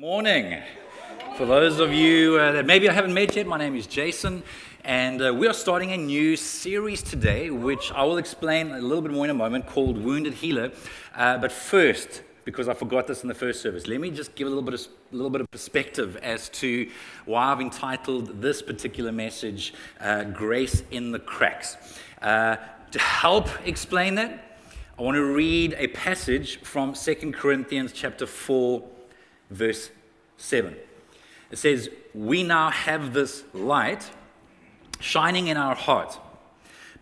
Morning. For those of you that maybe I haven't met yet, my name is Jason, and we are starting a new series today, which I will explain a little bit more in a moment, called Wounded Healer. But first, because I forgot this in the first service, let me just give a little bit of perspective as to why I've entitled this particular message, Grace in the Cracks. To help explain that, I want to read a passage from 2 Corinthians chapter 4, verse 7. It says, "We now have this light shining in our heart,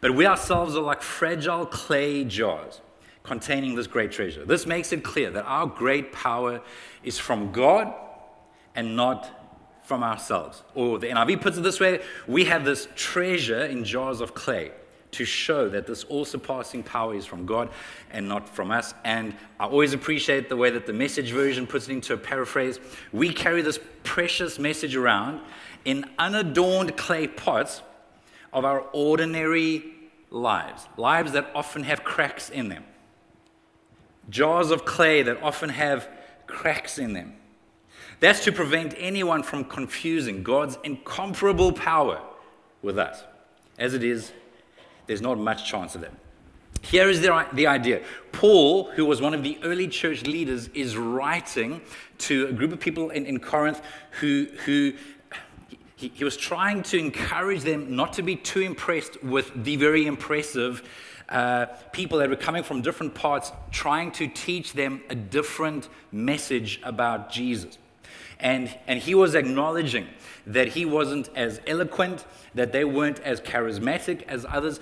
but we ourselves are like fragile clay jars containing this great treasure." This makes it clear that our great power is from God and not from ourselves. Or the NIV puts it this way: we have this treasure in jars of clay to show that this all-surpassing power is from God and not from us. And I always appreciate the way that the Message version puts it into a paraphrase. We carry this precious message around in unadorned clay pots of our ordinary lives that often have cracks in them. Jars of clay that often have cracks in them. That's to prevent anyone from confusing God's incomparable power with us. As it is, there's not much chance of that. Here is the idea. Paul, who was one of the early church leaders, is writing to a group of people in Corinth who he was trying to encourage them not to be too impressed with the very impressive people that were coming from different parts, trying to teach them a different message about Jesus. And he was acknowledging that he wasn't as eloquent, that they weren't as charismatic as others,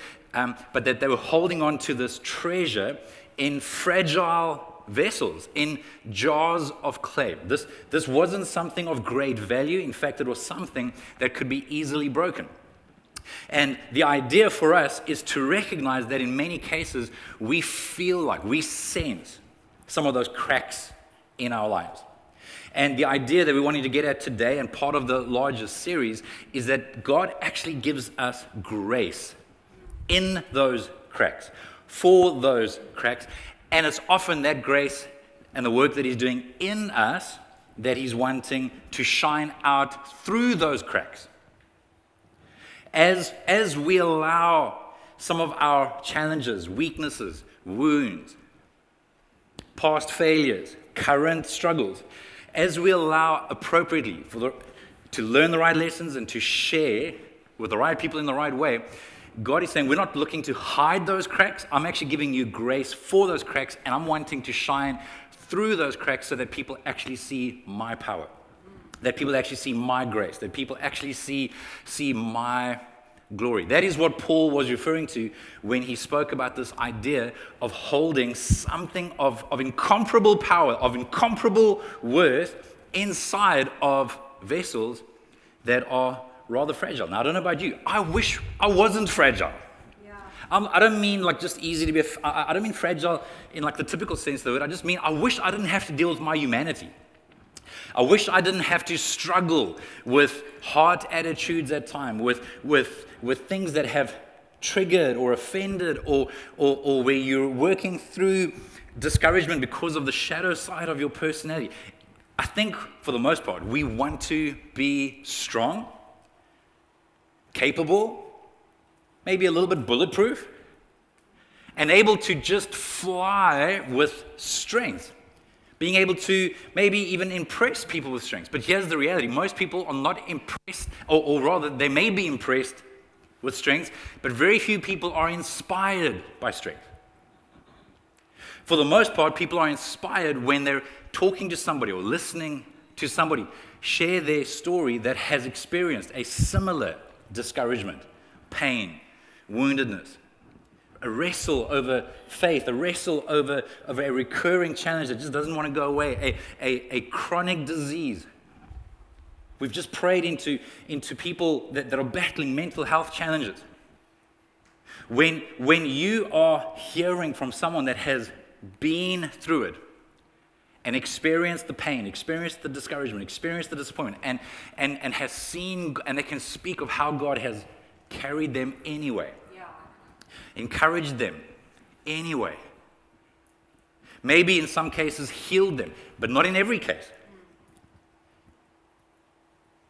but that they were holding on to this treasure in fragile vessels, in jars of clay. This wasn't something of great value. In fact, it was something that could be easily broken. And the idea for us is to recognize that in many cases, we feel like, we sense some of those cracks in our lives. And the idea that we wanted to get at today, and part of the larger series, is that God actually gives us grace in those cracks, for those cracks. And it's often that grace and the work that He's doing in us that He's wanting to shine out through those cracks. As we allow some of our challenges, weaknesses, wounds, past failures, current struggles, as we allow appropriately to learn the right lessons and to share with the right people in the right way, God is saying, we're not looking to hide those cracks. I'm actually giving you grace for those cracks, and I'm wanting to shine through those cracks so that people actually see my power, that people actually see my grace, that people actually see my glory. That is what Paul was referring to when he spoke about this idea of holding something of incomparable power, of incomparable worth inside of vessels that are rather fragile. Now, I don't know about you. I wish I wasn't fragile. Yeah. I don't mean like just easy to be, I don't mean fragile in like the typical sense of the word. I just mean I wish I didn't have to deal with my humanity. I wish I didn't have to struggle with hard attitudes at times, with things that have triggered or offended, or where you're working through discouragement because of the shadow side of your personality. I think for the most part, we want to be strong, capable, maybe a little bit bulletproof, and able to just fly with strength. Being able to maybe even impress people with strengths. But here's the reality. Most people are not impressed, or rather, they may be impressed with strengths, but very few people are inspired by strength. For the most part, people are inspired when they're talking to somebody or listening to somebody share their story that has experienced a similar discouragement, pain, woundedness. A wrestle over faith, a wrestle over a recurring challenge that just doesn't want to go away, a chronic disease. We've just prayed into people that are battling mental health challenges. When you are hearing from someone that has been through it and experienced the pain, experienced the discouragement, experienced the disappointment, and has seen, and they can speak of how God has carried them anyway. Encouraged them anyway. Maybe in some cases healed them, but not in every case.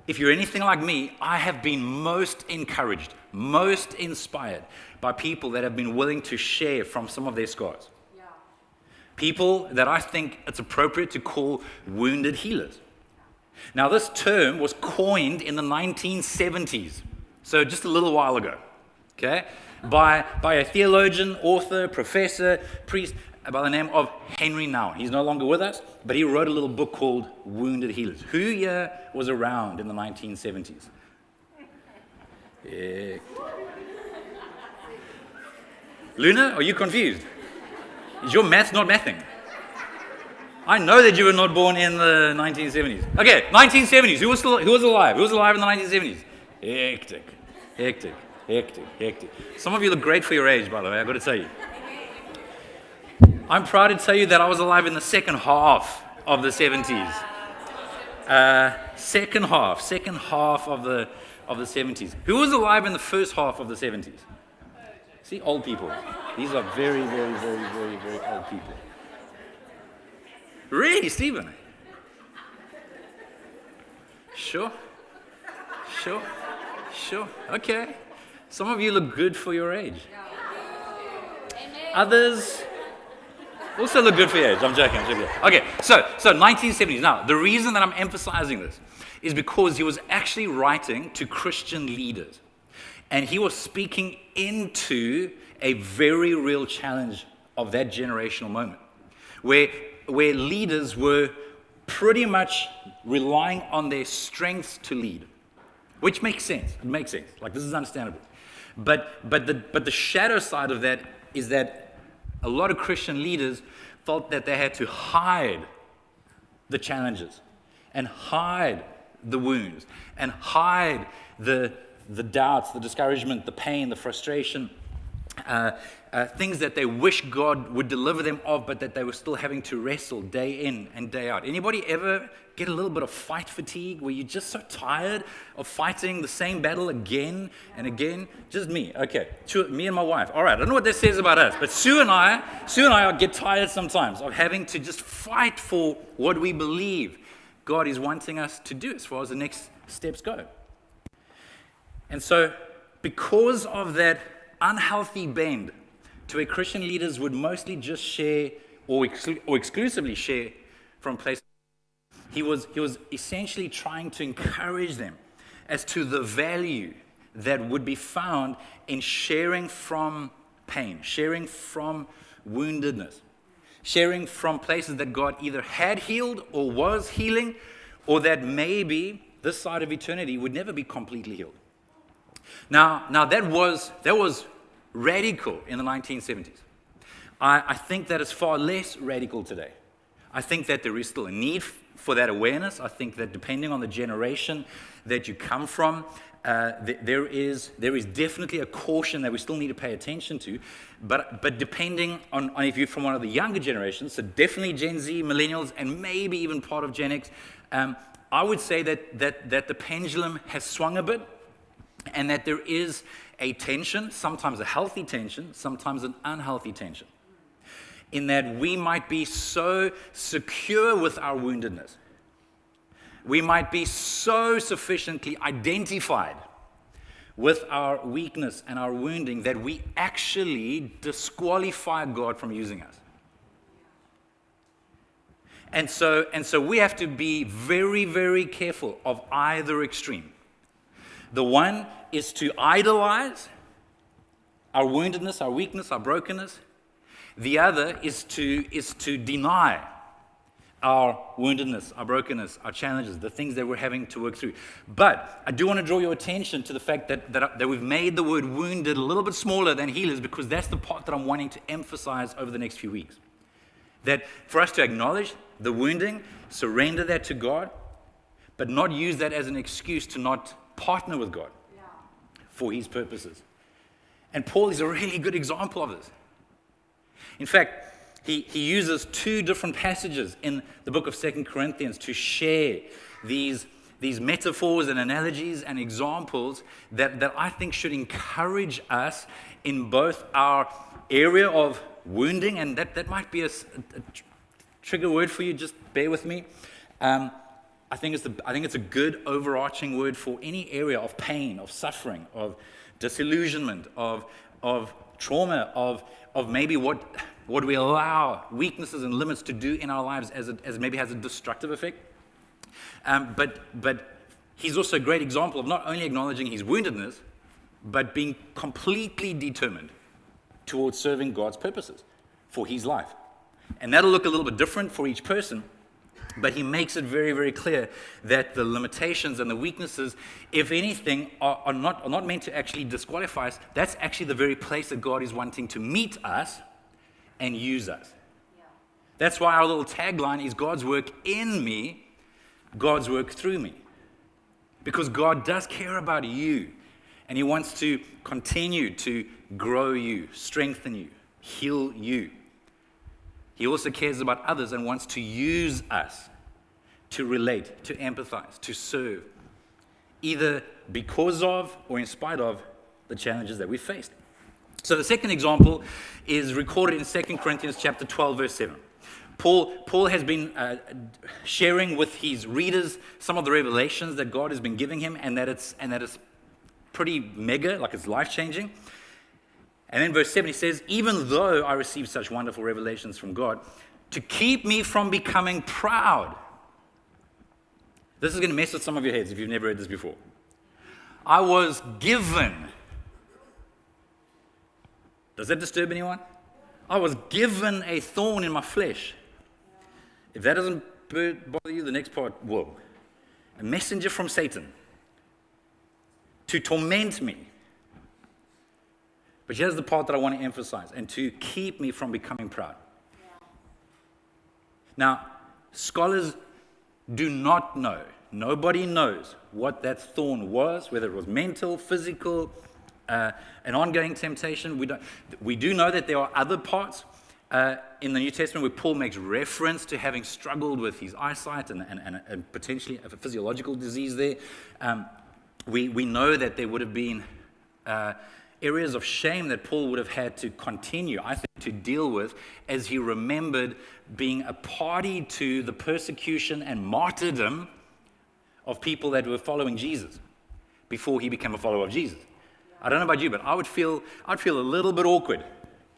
if you're anything like me, I have been most encouraged, most inspired by people that have been willing to share from some of their scars. Yeah. People that I think it's appropriate to call wounded healers. Now, this term was coined in the 1970s, so just a little while ago, okay, by a theologian, author, professor, priest by the name of Henry Nouwen. He's no longer with us, but he wrote a little book called Wounded Healers. Who here was around in the 1970s? Yeah. Luna, are you confused? Is your math not mathing? I know that you were not born in the 1970s. Okay, 1970s. Who was alive? Who was alive in the 1970s? Hectic. Some of you look great for your age, by the way, I've got to tell you. I'm proud to tell you that I was alive in the second half of the 70s. Second half of the 70s. Who was alive in the first half of the 70s? See, old people. These are very old people. Really, Stephen? Sure. Okay. Some of you look good for your age. Others also look good for your age. I'm joking. Okay, so 1970s. Now, the reason that I'm emphasizing this is because he was actually writing to Christian leaders. And he was speaking into a very real challenge of that generational moment, where leaders were pretty much relying on their strengths to lead, which makes sense. It makes sense. Like, this is understandable. But the shadow side of that is that a lot of Christian leaders felt that they had to hide the challenges and hide the wounds and hide the doubts, the discouragement, the pain, the frustration, things that they wish God would deliver them of, but that they were still having to wrestle day in and day out. Anybody ever get a little bit of fight fatigue where you're just so tired of fighting the same battle again and again? Just me. Okay, me and my wife. All right, I don't know what that says about us, but Sue and I get tired sometimes of having to just fight for what we believe God is wanting us to do as far as the next steps go. And so, because of that unhealthy bend to where Christian leaders would mostly just share or exclusively share from places, he was essentially trying to encourage them as to the value that would be found in sharing from pain, sharing from woundedness, sharing from places that God either had healed or was healing, or that maybe this side of eternity would never be completely healed. Now that was radical in the 1970s. I think that is far less radical today. I think that there is still a need for that awareness. I think that depending on the generation that you come from, there is definitely a caution that we still need to pay attention to. But depending on if you're from one of the younger generations, so definitely Gen Z, millennials, and maybe even part of Gen X, I would say that the pendulum has swung a bit, and that there is a tension, sometimes a healthy tension, sometimes an unhealthy tension, in that we might be so secure with our woundedness. We might be so sufficiently identified with our weakness and our wounding that we actually disqualify God from using us. And so we have to be very, very careful of either extreme. The one is to idolize our woundedness, our weakness, our brokenness. The other is to deny our woundedness, our brokenness, our challenges, the things that we're having to work through. But I do want to draw your attention to the fact that we've made the word wounded a little bit smaller than healers, because that's the part that I'm wanting to emphasize over the next few weeks. That for us to acknowledge the wounding, surrender that to God, but not use that as an excuse to not partner with God for His purposes. And Paul is a really good example of this. In fact, he uses two different passages in the book of 2 Corinthians to share these metaphors and analogies and examples that I think should encourage us in both our area of wounding, and that might be a trigger word for you, just bear with me. I think it's a good overarching word for any area of pain, of suffering, of disillusionment, of trauma, of maybe what we allow weaknesses and limits to do in our lives as maybe has a destructive effect. But he's also a great example of not only acknowledging his woundedness, but being completely determined towards serving God's purposes for his life. And that'll look a little bit different for each person, but he makes it very, very clear that the limitations and the weaknesses, if anything, are not meant to actually disqualify us. That's actually the very place that God is wanting to meet us and use us. Yeah. That's why our little tagline is God's work in me, God's work through me. Because God does care about you, and he wants to continue to grow you, strengthen you, heal you. He also cares about others and wants to use us to relate, to empathize, to serve, either because of or in spite of the challenges that we faced. So the second example is recorded in 2 Corinthians chapter 12, verse 7. Paul has been sharing with his readers some of the revelations that God has been giving him, and that it's pretty mega, like it's life-changing. And then verse 7, he says, even though I received such wonderful revelations from God, to keep me from becoming proud. This is going to mess with some of your heads if you've never heard this before. I was given. Does that disturb anyone? I was given a thorn in my flesh. If that doesn't bother you, the next part will. A messenger from Satan to torment me. But here's the part that I want to emphasize, and to keep me from becoming proud. Yeah. Now, scholars do not know, nobody knows what that thorn was, whether it was mental, physical, an ongoing temptation. We do know that there are other parts in the New Testament where Paul makes reference to having struggled with his eyesight and potentially a physiological disease there. We know that there would have been areas of shame that Paul would have had to continue, I think, to deal with as he remembered being a party to the persecution and martyrdom of people that were following Jesus before he became a follower of Jesus. I don't know about you, but I'd feel a little bit awkward.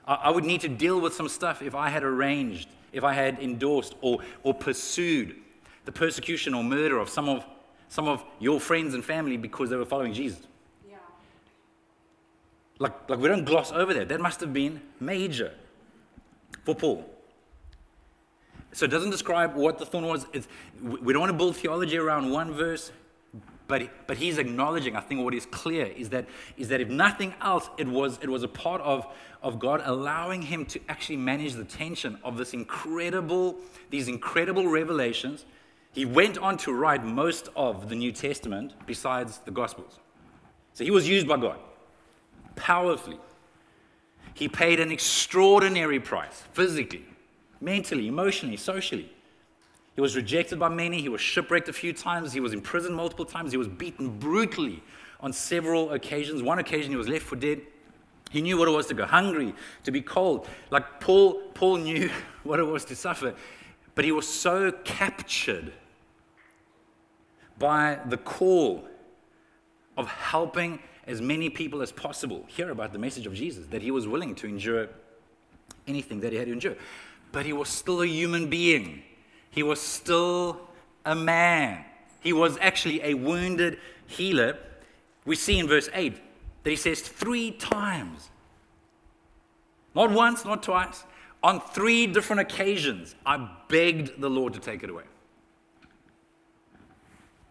I would need to deal with some stuff if I had arranged, if I had endorsed or pursued the persecution or murder of some of your friends and family because they were following Jesus. Like we don't gloss over that. That must have been major for Paul. So it doesn't describe what the thorn was. We don't want to build theology around one verse, but he's acknowledging, I think what is clear is that if nothing else, it was a part of God allowing him to actually manage the tension of these incredible revelations. He went on to write most of the New Testament besides the Gospels. So he was used by God. Powerfully. He paid an extraordinary price, physically, mentally, emotionally, socially. He was rejected by many. He was shipwrecked a few times. He was imprisoned multiple times. He was beaten brutally on several occasions. One occasion he was left for dead. He knew what it was to go hungry, to be cold. Like Paul knew what it was to suffer, but he was so captured by the call of helping as many people as possible hear about the message of Jesus, that he was willing to endure anything that he had to endure. But he was still a human being. He was still a man. He was actually a wounded healer. We see in verse 8 that he says 3 times, not once, not twice, on 3 different occasions, I begged the Lord to take it away.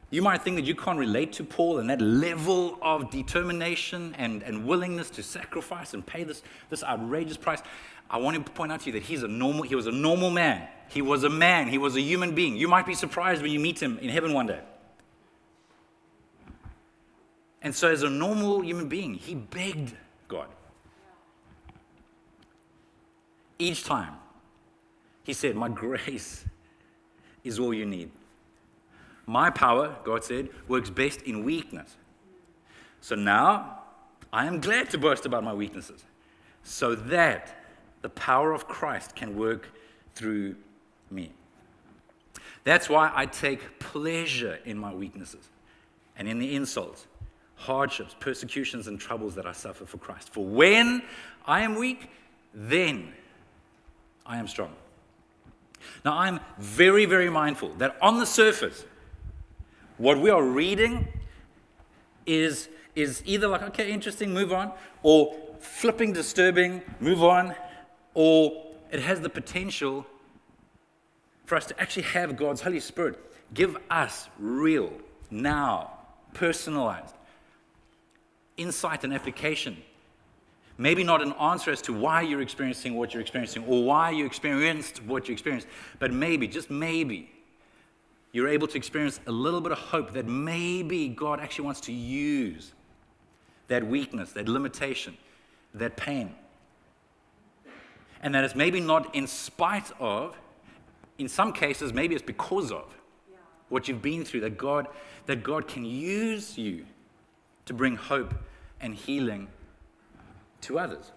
You might think that you can't relate to Paul and that level of determination and willingness to sacrifice and pay this outrageous price. I want to point out to you that he was a normal man. He was a man. He was a human being. You might be surprised when you meet him in heaven one day. And so as a normal human being, he begged God. Each time, he said, my grace is all you need. My power, God said, works best in weakness. So now, I am glad to boast about my weaknesses, so that the power of Christ can work through me. That's why I take pleasure in my weaknesses and in the insults, hardships, persecutions, and troubles that I suffer for Christ. For when I am weak, then I am strong. Now, I'm very, very mindful that on the surface, what we are reading is either like, okay, interesting, move on, or flipping, disturbing, move on, or it has the potential for us to actually have God's Holy Spirit give us real, now, personalized insight and application. Maybe not an answer as to why you're experiencing what you're experiencing or why you experienced what you experienced, but maybe, just maybe, you're able to experience a little bit of hope that maybe God actually wants to use that weakness, that limitation, that pain. And that it's maybe not in spite of, in some cases, maybe it's because of what you've been through, that God can use you to bring hope and healing to others.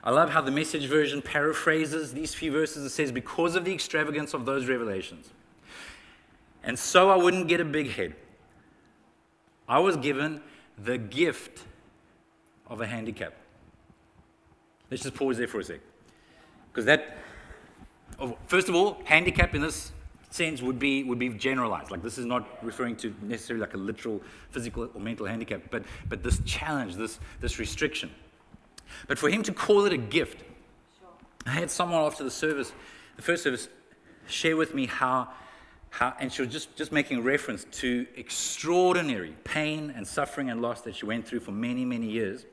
I love how the Message version paraphrases these few verses. It says, because of the extravagance of those revelations, and so I wouldn't get a big head, I was given the gift of a handicap. Let's just pause there for a sec. Because that, first of all, handicap in this sense would be generalized. Like, this is not referring to necessarily like a literal physical or mental handicap, but this challenge, this restriction. But for him to call it a gift, I had someone after the first service, share with me how and she was just making reference to extraordinary pain and suffering and loss that she went through for many, many years,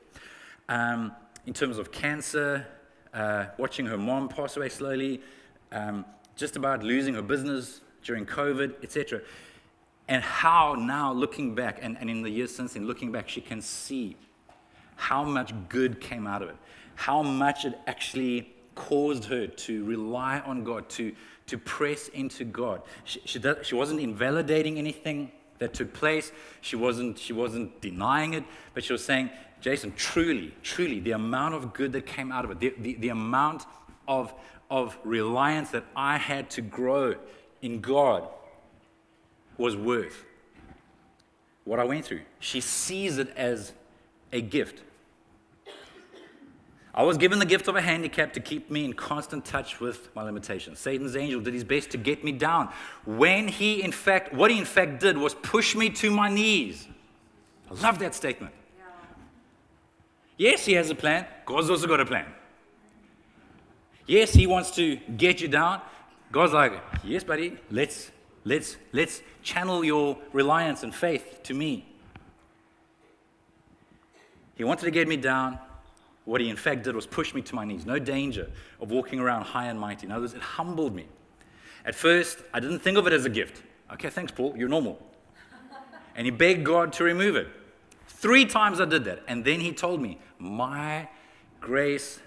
in terms of cancer, watching her mom pass away slowly, just about losing her business during COVID, etc. And how now, looking back, and in the years since then, looking back, she can see how much good came out of it, how much it actually caused her to rely on God, to press into God. She wasn't invalidating anything that took place. She wasn't denying it, but she was saying, Jason, truly, the amount of good that came out of it, the amount of reliance that I had to grow in God was worth what I went through. She sees it as a gift. I was given the gift of a handicap to keep me in constant touch with my limitations. Satan's angel did his best to get me down. What he in fact did was push me to my knees. I love that statement. Yes, he has a plan. God's also got a plan. Yes, he wants to get you down. God's like, yes, buddy, let's channel your reliance and faith to me. He wanted to get me down. What he in fact did was push me to my knees. No danger of walking around high and mighty. In other words, it humbled me. At first, I didn't think of it as a gift. Okay, thanks, Paul, you're normal. And he begged God to remove it. 3 times I did that. And then he told me, my grace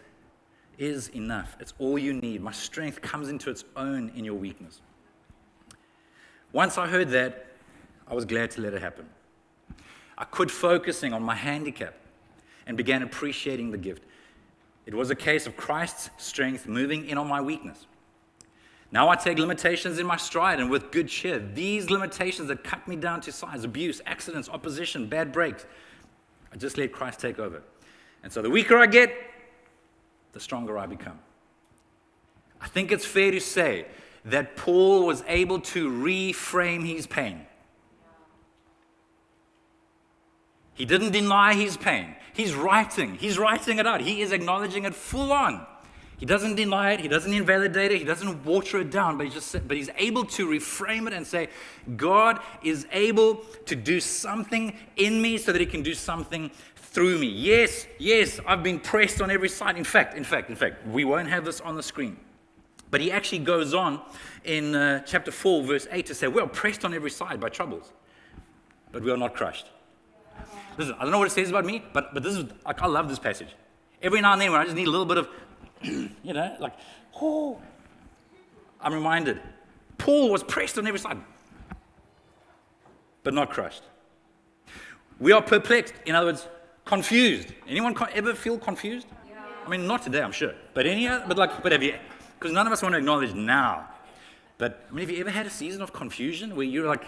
is enough. It's all you need. My strength comes into its own in your weakness. Once I heard that, I was glad to let it happen. I quit focusing on my handicap and began appreciating the gift. It was a case of Christ's strength moving in on my weakness. Now I take limitations in my stride and with good cheer. These limitations that cut me down to size, abuse, accidents, opposition, bad breaks, I just let Christ take over. And so the weaker I get, the stronger I become. I think it's fair to say that Paul was able to reframe his pain. He didn't deny his pain. He's writing it out. He is acknowledging it full on. He doesn't deny it. He doesn't invalidate it. He doesn't water it down, but he's able to reframe it and say, God is able to do something in me so that he can do something through me. Yes, I've been pressed on every side. In fact, we won't have this on the screen. But he actually goes on in chapter 4, verse 8 to say, we are pressed on every side by troubles, but we are not crushed. Listen, I don't know what it says about me, but this is, like, I love this passage. Every now and then when I just need a little bit of, I'm reminded. Paul was pressed on every side, but not crushed. We are perplexed, in other words, confused. Anyone ever feel confused? Yeah. I mean, not today, I'm sure. But have you? Because none of us want to acknowledge now But I mean, have you ever had a season of confusion where you're like,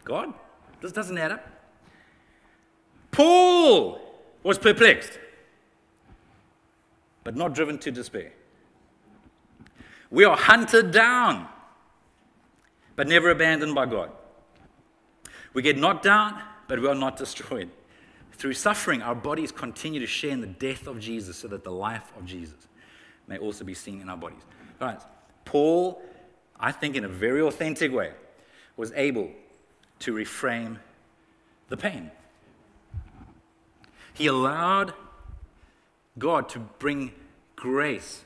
God, this doesn't add up? Paul was perplexed, but not driven to despair. We are hunted down, but never abandoned by God. We get knocked down, but we are not destroyed. Through suffering, our bodies continue to share in the death of Jesus so that the life of Jesus may also be seen in our bodies. Guys, Paul, I think in a very authentic way, was able to reframe the pain. He allowed God to bring grace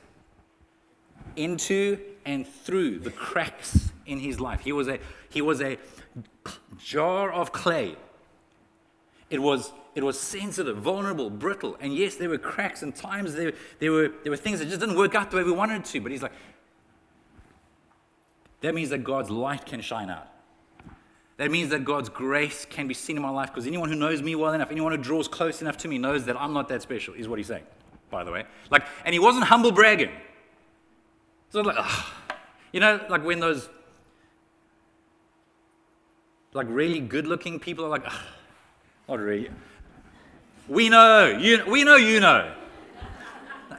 into and through the cracks in his life. He was a jar of clay. It was sensitive, vulnerable, brittle, and yes, there were cracks and times there were things that just didn't work out the way we wanted it to. But he's like, that means that God's light can shine out. That means that God's grace can be seen in my life, because anyone who knows me well enough, anyone who draws close enough to me knows that I'm not that special, is what he's saying, by the way. And he wasn't humble bragging. So like, like when those really good-looking people are like, not really. We know, you know.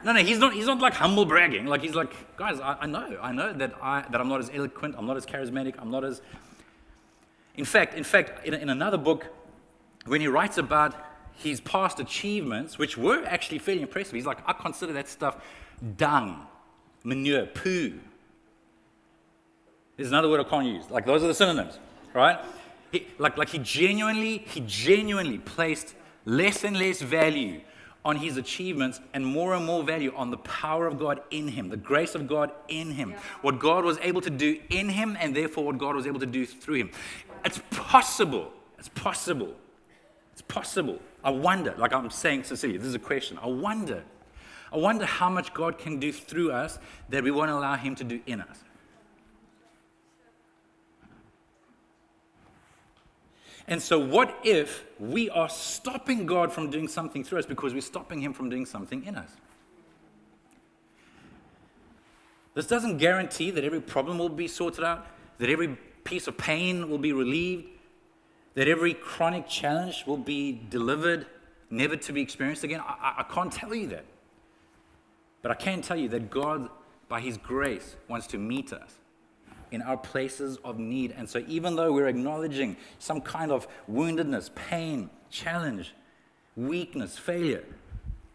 No, he's not like humble bragging. Like he's like, guys, I know that I'm not as eloquent, I'm not as charismatic, I'm not as. In fact, in another book, when he writes about his past achievements, which were actually fairly impressive, he's like, I consider that stuff dung, manure, poo. There's another word I can't use. Like those are the synonyms, right? He genuinely placed less and less value on his achievements and more value on the power of God in him, the grace of God in him, what God was able to do in him, and therefore what God was able to do through him. It's possible. I wonder, like I'm saying sincerely, this is a question. I wonder how much God can do through us that we won't allow him to do in us. And so what if we are stopping God from doing something through us because we're stopping him from doing something in us? This doesn't guarantee that every problem will be sorted out, that every piece of pain will be relieved, that every chronic challenge will be delivered, never to be experienced again. I can't tell you that. But I can tell you that God, by his grace, wants to meet us in our places of need. And so even though we're acknowledging some kind of woundedness, pain, challenge, weakness, failure,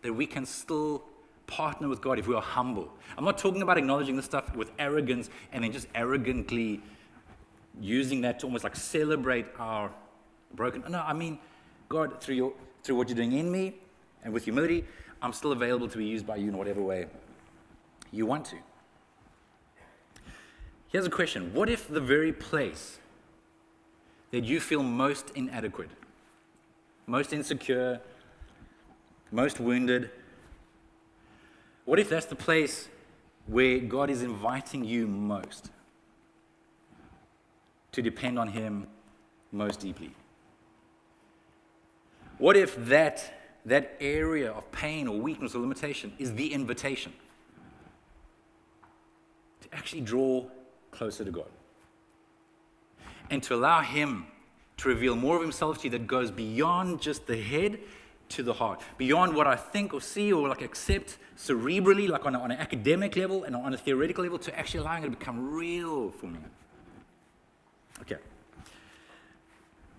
that we can still partner with God if we are humble. I'm not talking about acknowledging this stuff with arrogance and then just arrogantly using that to almost like celebrate our broken. No, I mean, God, through what you're doing in me and with humility, I'm still available to be used by you in whatever way you want to. Here's a question. What if the very place that you feel most inadequate, most insecure, most wounded, what if that's the place where God is inviting you most to depend on him most deeply? What if that area of pain or weakness or limitation is the invitation to actually draw closer to God and to allow him to reveal more of himself to you that goes beyond just the head to the heart, beyond what I think or see or like accept cerebrally, like on an academic level and on a theoretical level, to actually allowing it to become real for me. Okay.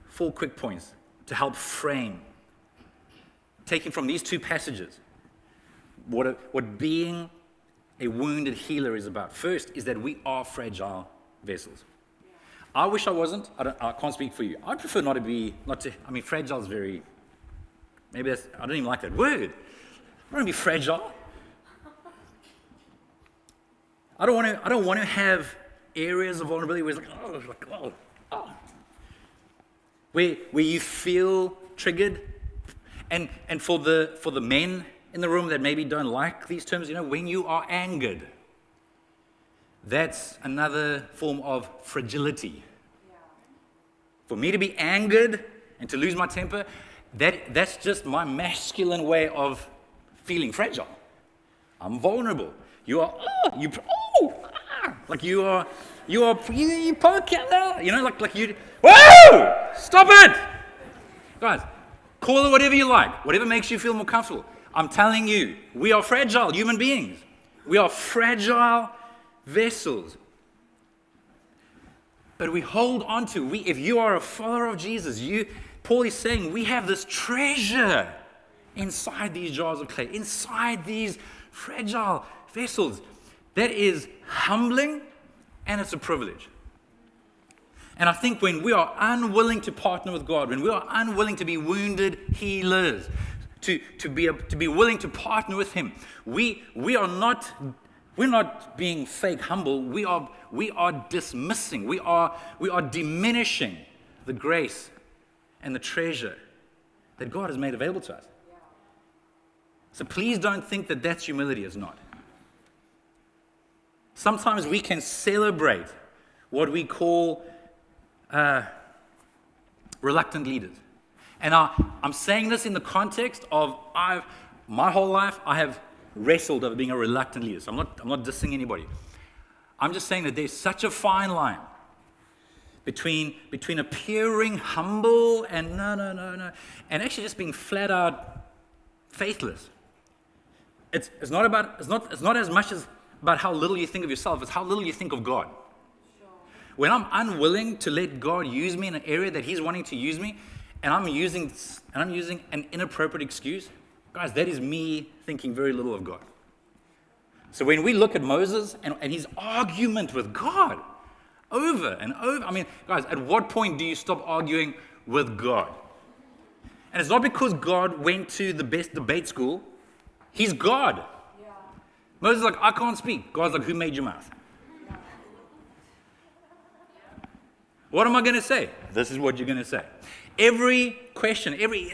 4 quick points to help frame, taking from these 2 passages, what being a wounded healer is about. First is that we are fragile vessels. I wish I wasn't. I can't speak for you. I prefer not to. I mean, fragile is very. Maybe that's. I don't even like that word. I don't want to be fragile. I don't want to have areas of vulnerability where it's like, where you feel triggered, and for the men in the room that maybe don't like these terms, when you are angered, that's another form of fragility. Yeah. For me to be angered and to lose my temper, that's just my masculine way of feeling fragile. I'm vulnerable. You are, Like you poke at that, like you, whoa! Stop it! Guys, call it whatever you like, whatever makes you feel more comfortable. I'm telling you, we are fragile human beings. We are fragile vessels. But we hold on to, if you are a follower of Jesus, Paul is saying we have this treasure inside these jars of clay, inside these fragile vessels. That is humbling, and it's a privilege. And I think when we are unwilling to partner with God, when we are unwilling to be wounded healers, to be willing to partner with Him, we're not being fake humble. We are dismissing. We are diminishing the grace and the treasure that God has made available to us. So please don't think that that's humility. It's not. Sometimes we can celebrate what we call reluctant leaders. And I'm saying this in the context of my whole life I have wrestled over being a reluctant leader. So I'm not dissing anybody. I'm just saying that there's such a fine line between appearing humble and no, and actually just being flat out faithless. It's not as much as about how little you think of yourself, it's how little you think of God. Sure. When I'm unwilling to let God use me in an area that He's wanting to use me, and I'm using an inappropriate excuse, guys, that is me thinking very little of God. So when we look at Moses and his argument with God over and over, I mean, guys, at what point do you stop arguing with God? And it's not because God went to the best debate school. He's God. Yeah. Moses is like, I can't speak. God's like, who made your mouth? Yeah. What am I going to say? This is what you're going to say. Every question, every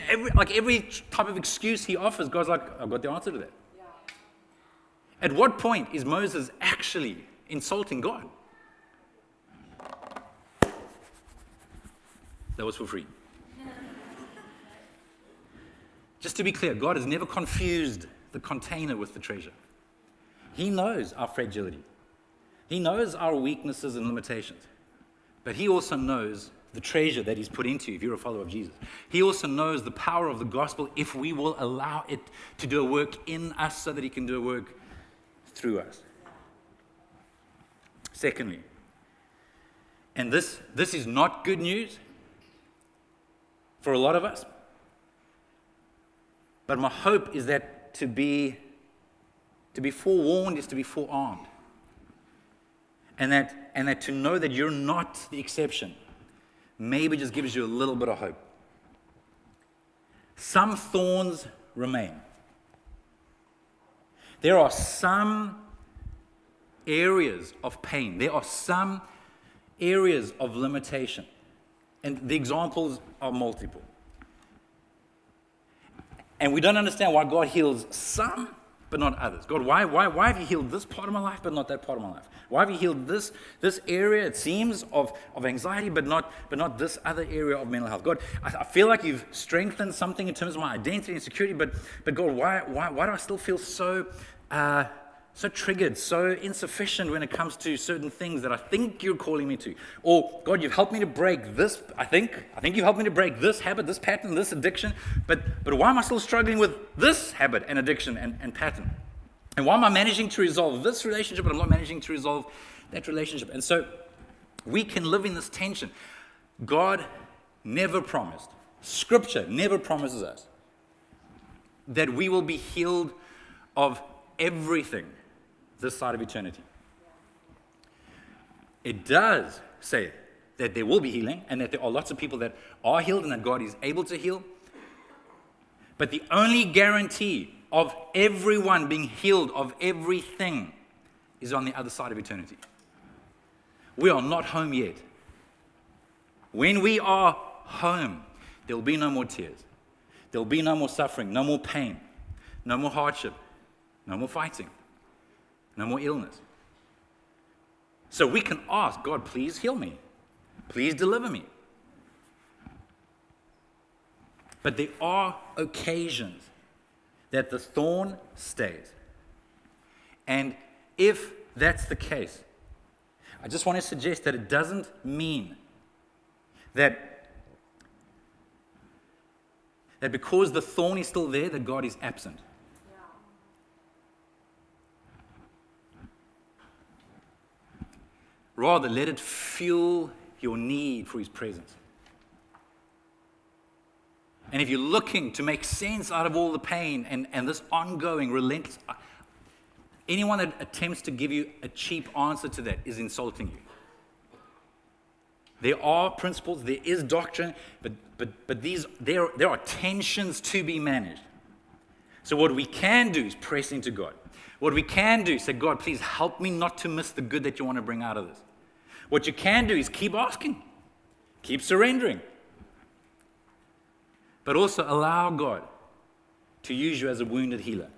type of excuse he offers, God's like, I've got the answer to that. Yeah. At what point is Moses actually insulting God? That was for free. Just to be clear, God has never confused the container with the treasure. He knows our fragility. He knows our weaknesses and limitations. But He also knows the treasure that He's put into you if you're a follower of Jesus. He also knows the power of the gospel if we will allow it to do a work in us so that He can do a work through us. Secondly, and this is not good news for a lot of us, but my hope is that to be forewarned is to be forearmed. And that to know that you're not the exception maybe just gives you a little bit of hope. Some thorns remain. There are some areas of pain. There are some areas of limitation. And the examples are multiple. And we don't understand why God heals some, but not others. God, why have you healed this part of my life, but not that part of my life? Why have you healed this area, it seems, of anxiety, but not this other area of mental health? God, I feel like you've strengthened something in terms of my identity and security, but God, why do I still feel so triggered, so insufficient when it comes to certain things that I think you're calling me to? Or, God, you've helped me to break this, I think you've helped me to break this habit, this pattern, this addiction, but why am I still struggling with this habit and addiction and pattern? And why am I managing to resolve this relationship, but I'm not managing to resolve that relationship? And so we can live in this tension. God never promised, Scripture never promises us that we will be healed of everything this side of eternity. It does say that there will be healing and that there are lots of people that are healed and that God is able to heal. But the only guarantee of everyone being healed of everything is on the other side of eternity. We are not home yet. When we are home, there will be no more tears. There will be no more suffering, no more pain, no more hardship, no more fighting, no more illness. So we can ask, God, please heal me. Please deliver me. But there are occasions that the thorn stays. And if that's the case, I just want to suggest that it doesn't mean that because the thorn is still there, that God is absent. Rather, let it fuel your need for His presence. And if you're looking to make sense out of all the pain and this ongoing, relentless, anyone that attempts to give you a cheap answer to that is insulting you. There are principles, there is doctrine, but there are tensions to be managed. So what we can do is press into God. What we can do is say, God, please help me not to miss the good that you want to bring out of this. What you can do is keep asking, keep surrendering, but also allow God to use you as a wounded healer.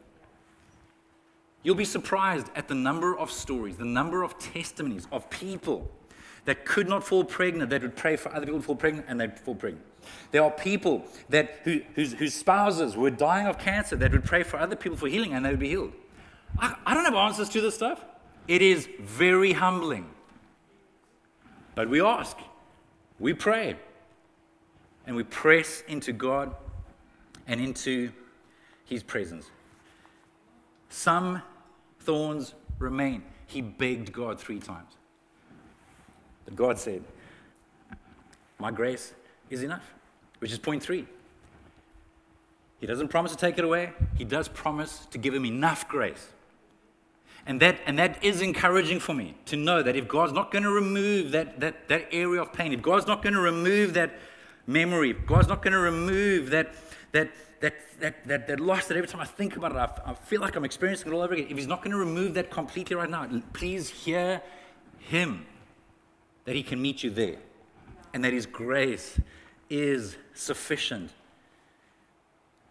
You'll be surprised at the number of stories, the number of testimonies of people that could not fall pregnant, that would pray for other people to fall pregnant, and they'd fall pregnant. There are people whose spouses were dying of cancer that would pray for other people for healing, and they would be healed. I don't have answers to this stuff. It is very humbling. But we ask, we pray, and we press into God and into His presence. Some thorns remain. He begged God 3 times. But God said, my grace is enough, which is point 3. He doesn't promise to take it away. He does promise to give him enough grace. And that is encouraging for me to know that if God's not going to remove that area of pain, if God's not going to remove that memory, if God's not going to remove that loss that every time I think about it, I feel like I'm experiencing it all over again. If He's not going to remove that completely right now, please hear Him, that He can meet you there, and that His grace is sufficient.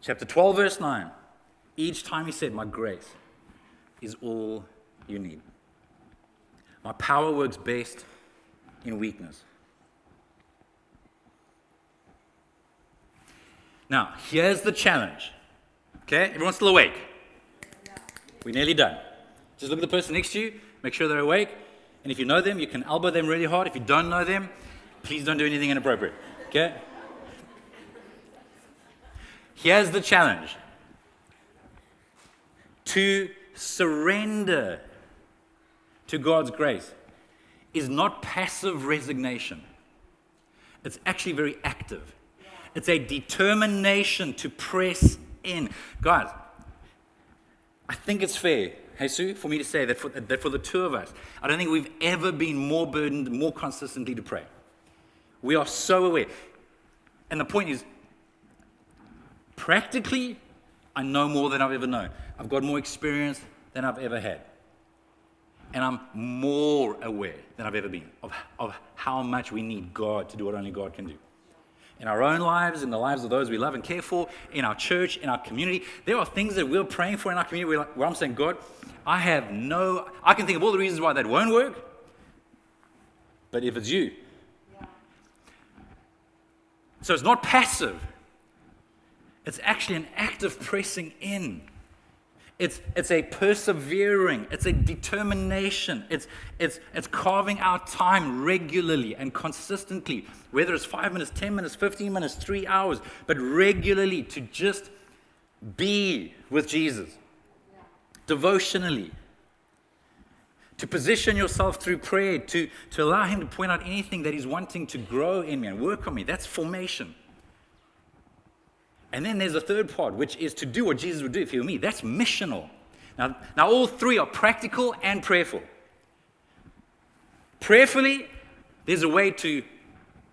Chapter 12, verse 9. Each time He said, my grace is all you need. My power works best in weakness. Now, here's the challenge. Okay, everyone still awake? We're nearly done. Just look at the person next to you, make sure they're awake, and if you know them, you can elbow them really hard. If you don't know them, please don't do anything inappropriate. Okay? Here's the challenge. To surrender to God's grace is not passive resignation. It's actually very active. It's a determination to press in. Guys, I think it's fair, Jesus, for me to say that for the 2 of us, I don't think we've ever been more burdened, more consistently to pray. We are so aware. And the point is, practically, I know more than I've ever known. I've got more experience than I've ever had. And I'm more aware than I've ever been of how much we need God to do what only God can do. In our own lives, in the lives of those we love and care for, in our church, in our community, there are things that we're praying for in our community where I'm saying, God, I can think of all the reasons why that won't work, but if it's you. So it's not passive. It's actually an act of pressing in. It's a persevering, it's a determination, it's carving out time regularly and consistently, whether it's 5 minutes, 10 minutes, 15 minutes, 3 hours, but regularly to just be with Jesus, devotionally, to position yourself through prayer, to allow Him to point out anything that He's wanting to grow in me and work on me. That's formation. And then there's a third part, which is to do what Jesus would do if He were me. That's missional. Now all 3 are practical and prayerful. Prayerfully, there's a way to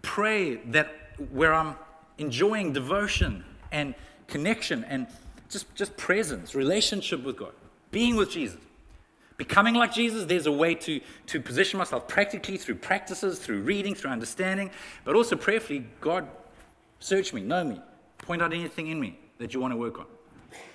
pray that where I'm enjoying devotion and connection and just presence, relationship with God, being with Jesus. Becoming like Jesus, there's a way to position myself practically through practices, through reading, through understanding, but also prayerfully, God, search me, know me. Point out anything in me that you want to work on.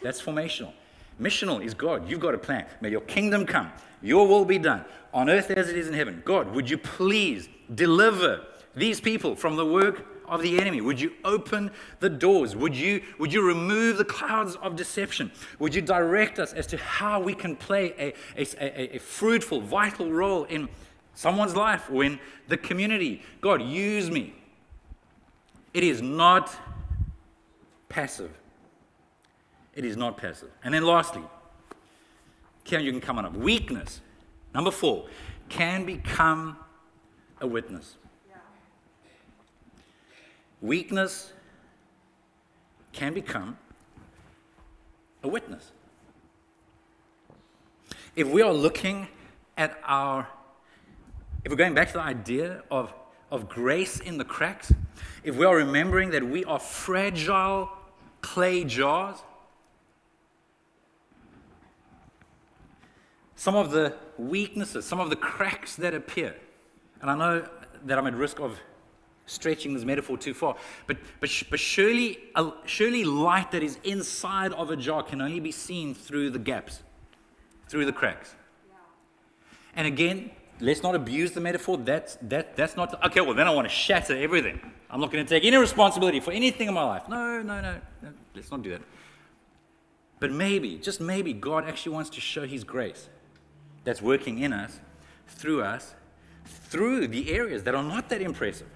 That's formational. Missional is God. You've got a plan. May your kingdom come. Your will be done on earth as it is in heaven. God, would you please deliver these people from the work of the enemy? Would you open the doors? Would you remove the clouds of deception? Would you direct us as to how we can play a fruitful, vital role in someone's life or in the community. God, use me. It is not passive. It is not passive. And then lastly, Karen, you can come on up. Weakness, number 4, can become a witness. Weakness can become a witness. If we are looking at if we're going back to the idea of grace in the cracks, if we are remembering that we are fragile clay jars, some of the weaknesses, some of the cracks that appear, and I know that I'm at risk of stretching this metaphor too far, but surely light that is inside of a jar can only be seen through the gaps, through the cracks. And again, let's not abuse the metaphor. That's not okay. Well, then I want to shatter everything. I'm not going to take any responsibility for anything in my life. No. Let's not do that. But maybe, just maybe, God actually wants to show His grace that's working in us, through the areas that are not that impressive.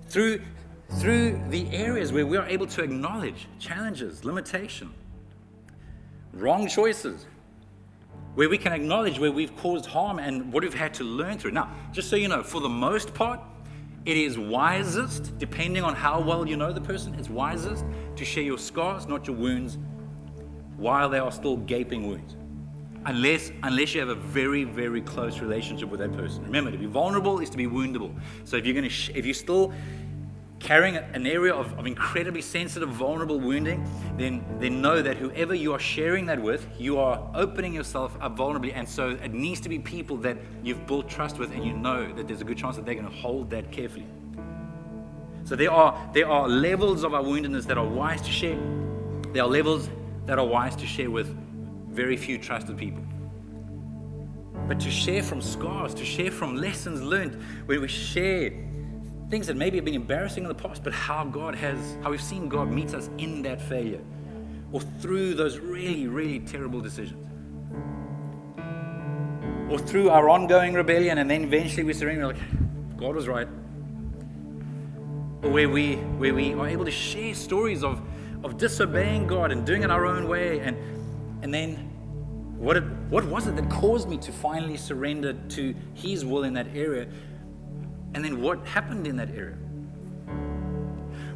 Through the areas where we are able to acknowledge challenges, limitation, wrong choices, where we can acknowledge where we've caused harm and what we've had to learn through. Now, just so you know, for the most part, it is wisest, depending on how well you know the person, it's wisest to share your scars, not your wounds, while they are still gaping wounds. Unless you have a very, very close relationship with that person. Remember, to be vulnerable is to be woundable. So if you're still carrying an area of incredibly sensitive, vulnerable wounding, then know that whoever you are sharing that with, you are opening yourself up vulnerably. And so it needs to be people that you've built trust with, and you know that there's a good chance that they're going to hold that carefully. So there are levels of our woundedness that are wise to share. There are levels that are wise to share with very few trusted people. But to share from scars, to share from lessons learned, where we share things that maybe have been embarrassing in the past, but how we've seen God meet us in that failure, or through those really, really terrible decisions, or through our ongoing rebellion, and then eventually we surrender, like, God was right. Or where we are able to share stories of disobeying God and doing it our own way, and then what was it that caused me to finally surrender to His will in that area? And then what happened in that area?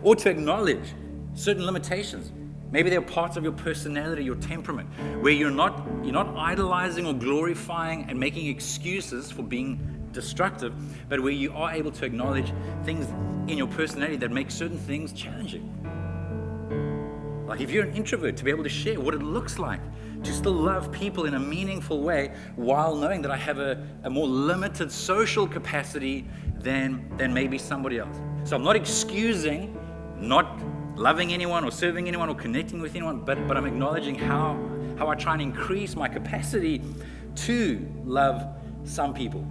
Or to acknowledge certain limitations. Maybe they're parts of your personality, your temperament, where you're not idolizing or glorifying and making excuses for being destructive, but where you are able to acknowledge things in your personality that make certain things challenging. Like if you're an introvert, to be able to share what it looks like to still love people in a meaningful way while knowing that I have a more limited social capacity than maybe somebody else. So I'm not excusing not loving anyone or serving anyone or connecting with anyone, but I'm acknowledging how I try and increase my capacity to love some people.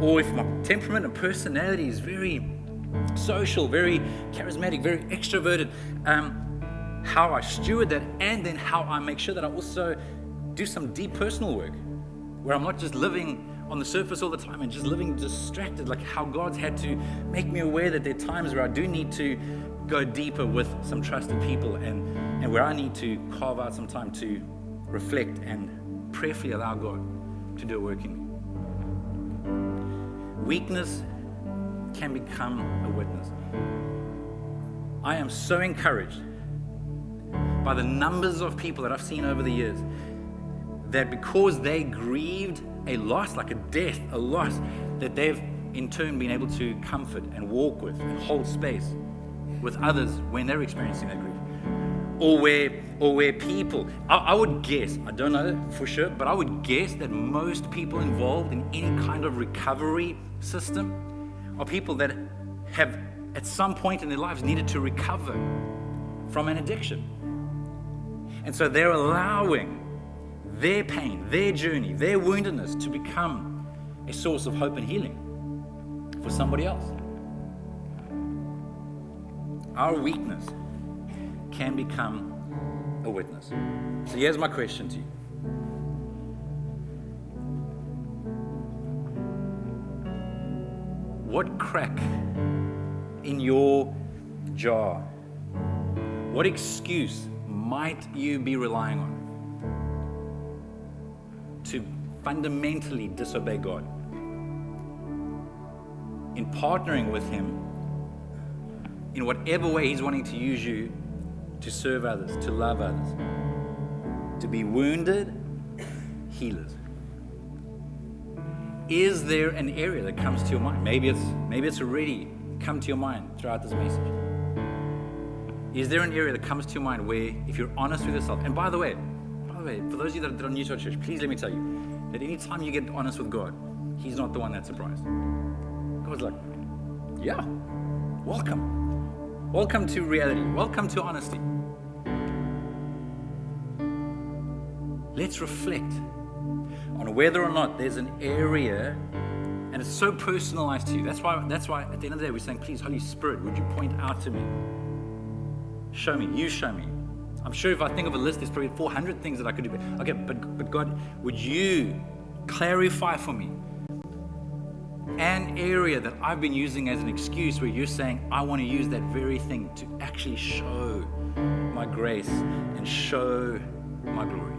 Or if my temperament and personality is very social, very charismatic, very extroverted, how I steward that, and then how I make sure that I also do some deep personal work, where I'm not just living on the surface all the time and just living distracted, like how God's had to make me aware that there are times where I do need to go deeper with some trusted people, and where I need to carve out some time to reflect and prayerfully allow God to do a work in me. Weakness can become a witness. I am so encouraged by the numbers of people that I've seen over the years that because they grieved a loss, like a death, a loss, that they've in turn been able to comfort and walk with and hold space with others when they're experiencing that grief. Or where people, I would guess, I don't know for sure, but I would guess that most people involved in any kind of recovery system are people that have at some point in their lives needed to recover from an addiction. And so they're allowing their pain, their journey, their woundedness to become a source of hope and healing for somebody else. Our weakness can become a witness. So here's my question to you. What crack in your jar? What excuse might you be relying on to fundamentally disobey God? In partnering with Him in whatever way He's wanting to use you to serve others, to love others, to be wounded healers. Is there an area that comes to your mind? Maybe it's already come to your mind throughout this message. Is there an area that comes to your mind where, if you're honest with yourself, and by the way, for those of you that are new to our church, please let me tell you that anytime you get honest with God, He's not the one that's surprised. God's like, yeah, welcome. Welcome to reality. Welcome to honesty. Let's reflect on whether or not there's an area, and it's so personalized to you. That's why at the end of the day we're saying, please, Holy Spirit, would you point out to me? Show me, you show me. I'm sure if I think of a list, there's probably 400 things that I could do. Okay, but God, would you clarify for me an area that I've been using as an excuse where you're saying, I want to use that very thing to actually show my grace and show my glory.